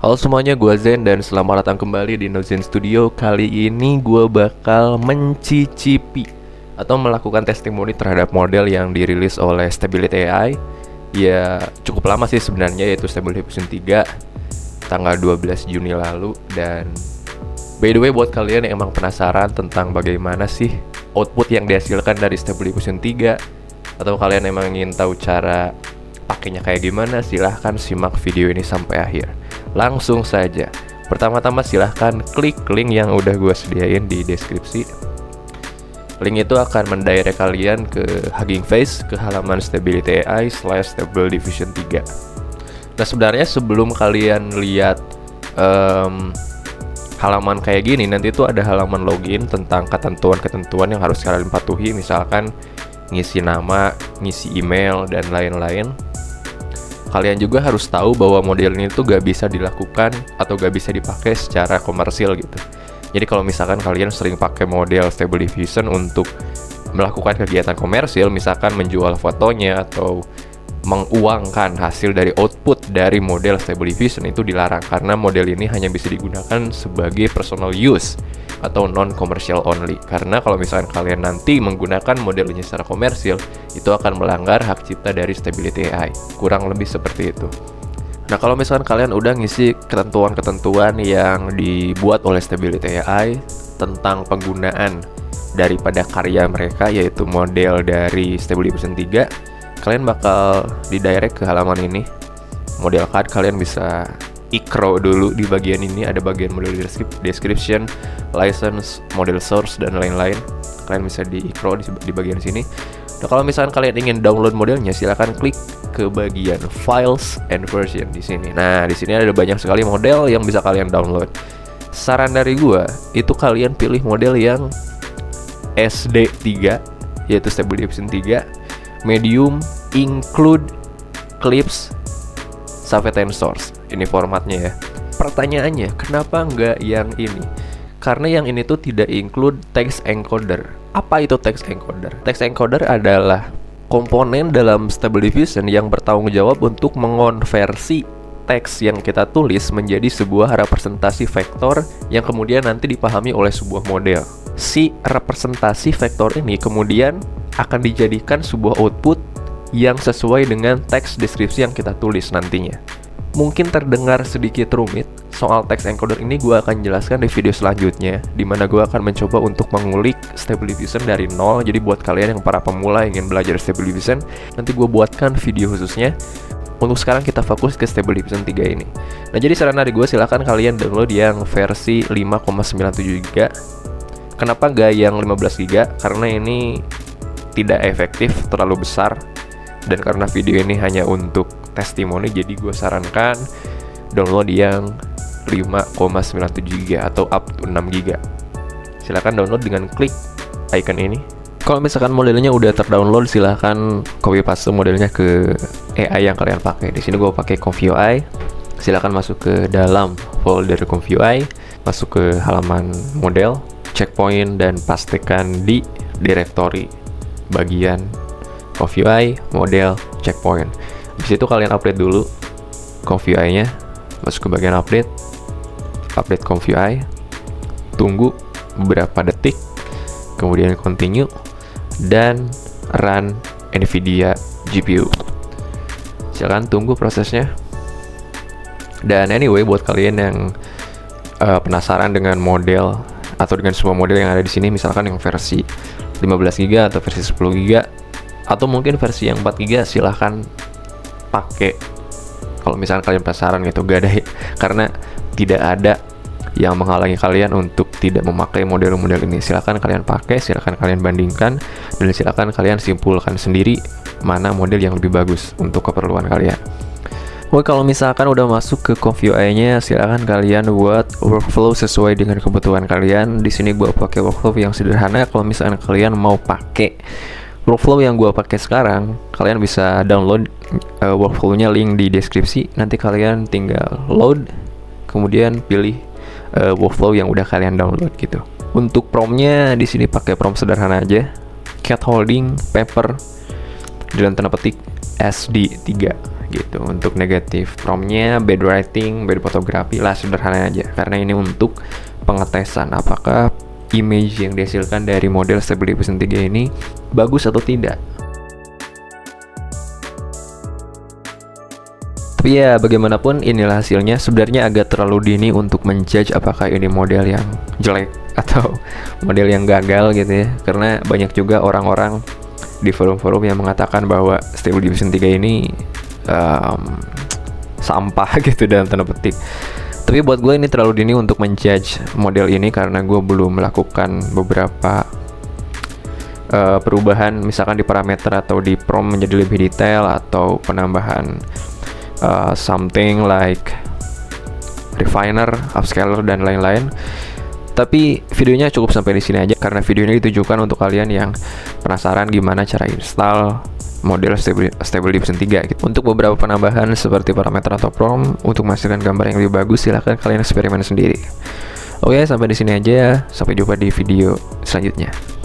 Halo semuanya, gue Zen dan selamat datang kembali di Nozen Studio. Kali ini gue bakal mencicipi atau melakukan testimoni terhadap model yang dirilis oleh Stability AI. Ya cukup lama sih sebenarnya, yaitu Stability Diffusion 3 tanggal 12 Juni lalu. Dan by the way, buat kalian yang emang penasaran tentang bagaimana sih output yang dihasilkan dari Stability Diffusion 3, atau kalian emang ingin tahu cara pakainya kayak gimana, silahkan simak video ini sampai akhir. Langsung saja, pertama-tama silahkan klik link yang udah gue sediain di deskripsi. Link itu akan mendirect kalian ke Hugging Face, ke halaman Stability AI /Stable Diffusion 3. Nah sebenarnya sebelum kalian lihat halaman kayak gini, nanti tuh ada halaman login tentang ketentuan-ketentuan yang harus kalian patuhi. Misalkan ngisi nama, ngisi email, dan lain-lain. Kalian juga harus tahu bahwa model ini tuh gak bisa dilakukan atau gak bisa dipakai secara komersil gitu. Jadi kalau misalkan kalian sering pakai model Stable Diffusion untuk melakukan kegiatan komersil, misalkan menjual fotonya atau menguangkan hasil dari output dari model Stable Diffusion, itu dilarang karena model ini hanya bisa digunakan sebagai personal use atau non-commercial only. Karena kalau misalkan kalian nanti menggunakan model ini secara komersil, itu akan melanggar hak cipta dari Stability AI. Kurang lebih seperti itu. Nah kalau misalkan kalian udah ngisi ketentuan-ketentuan yang dibuat oleh Stability AI tentang penggunaan daripada karya mereka, yaitu model dari Stable Diffusion 3, kalian bakal didirect ke halaman ini. Model card kalian bisa ikro dulu di bagian ini, ada bagian model description, license, model source, dan lain-lain. Kalian bisa di ikro di bagian sini. Nah kalau misalkan kalian ingin download modelnya, silahkan klik ke bagian files and version di sini. Nah di sini ada banyak sekali model yang bisa kalian download. Saran dari gua itu kalian pilih model yang SD3, yaitu Stable Diffusion 3, medium, include, clips, sampai tensors. Ini formatnya ya. Pertanyaannya, kenapa nggak yang ini? Karena yang ini tuh tidak include text encoder. Apa itu text encoder? Text encoder adalah komponen dalam Stable Diffusion yang bertanggung jawab untuk mengonversi teks yang kita tulis menjadi sebuah representasi vektor yang kemudian nanti dipahami oleh sebuah model. Si representasi vektor ini kemudian akan dijadikan sebuah output yang sesuai dengan teks deskripsi yang kita tulis nantinya. Mungkin terdengar sedikit rumit, soal text encoder ini gue akan jelaskan di video selanjutnya, dimana gue akan mencoba untuk mengulik Stable Diffusion dari nol. Jadi buat kalian yang para pemula ingin belajar Stable Diffusion, nanti gue buatkan video khususnya. Untuk sekarang kita fokus ke Stable Diffusion 3 ini. Nah jadi saran dari gue, silahkan kalian download yang versi 5,97GB. Kenapa gak yang 15GB? Karena ini tidak efektif, terlalu besar. Dan karena video ini hanya untuk testimoni, jadi gue sarankan download yang 5,97GB atau up to 6GB. Silahkan download dengan klik icon ini. Kalau misalkan modelnya udah terdownload, silahkan copy paste modelnya ke AI yang kalian pakai. Di sini gue pakai ComfyUI. Silahkan masuk ke dalam folder ComfyUI, masuk ke halaman model, checkpoint, dan pastikan di directory bagian ComfyUI, model, checkpoint. Di situ kalian update dulu ComfyUI-nya, masuk ke bagian update ComfyUI, tunggu beberapa detik, kemudian continue, dan run NVIDIA GPU. Silahkan tunggu prosesnya. Dan anyway, buat kalian yang penasaran dengan model atau dengan semua model yang ada di sini, misalkan yang versi 15GB atau versi 10GB atau mungkin versi yang 4GB, silahkan pakai. Kalau misalnya kalian penasaran gitu, gak ada, karena tidak ada yang menghalangi kalian untuk tidak memakai model-model ini. Silahkan kalian pakai, silahkan kalian bandingkan, dan silahkan kalian simpulkan sendiri mana model yang lebih bagus untuk keperluan kalian. Oke, kalau misalkan udah masuk ke ComfyUI-nya, silahkan kalian buat workflow sesuai dengan kebutuhan kalian. Di sini gue pakai workflow yang sederhana. Kalau misalkan kalian mau pakai workflow yang gue pakai sekarang, kalian bisa download workflow-nya, link di deskripsi. Nanti kalian tinggal load, kemudian pilih workflow yang udah kalian download gitu. Untuk prompt-nya di sini pakai prompt sederhana aja, cat holding paper dalam tanda petik SD3. gitu. Untuk negatif promptnya, bad writing, bad fotografi lah, sederhana aja. Karena ini untuk pengetesan apakah image yang dihasilkan dari model Stable Diffusion 3 ini bagus atau tidak. Tapi ya bagaimanapun inilah hasilnya. Sebenarnya agak terlalu dini untuk menjudge apakah ini model yang jelek atau model yang gagal gitu ya. Karena banyak juga orang-orang di forum-forum yang mengatakan bahwa Stable Diffusion 3 ini sampah gitu dalam tanda petik. Tapi buat gue ini terlalu dini untuk menjudge model ini karena gue belum melakukan beberapa perubahan misalkan di parameter atau di prompt menjadi lebih detail atau penambahan something like refiner, upscaler dan lain-lain. Tapi videonya cukup sampai di sini aja karena video ini ditujukan untuk kalian yang penasaran gimana cara install model Stable Diffusion 3 gitu. Untuk beberapa penambahan seperti parameter atau prompt untuk menghasilkan gambar yang lebih bagus, silahkan kalian eksperimen sendiri. Oke, sampai di sini aja. Sampai jumpa di video selanjutnya.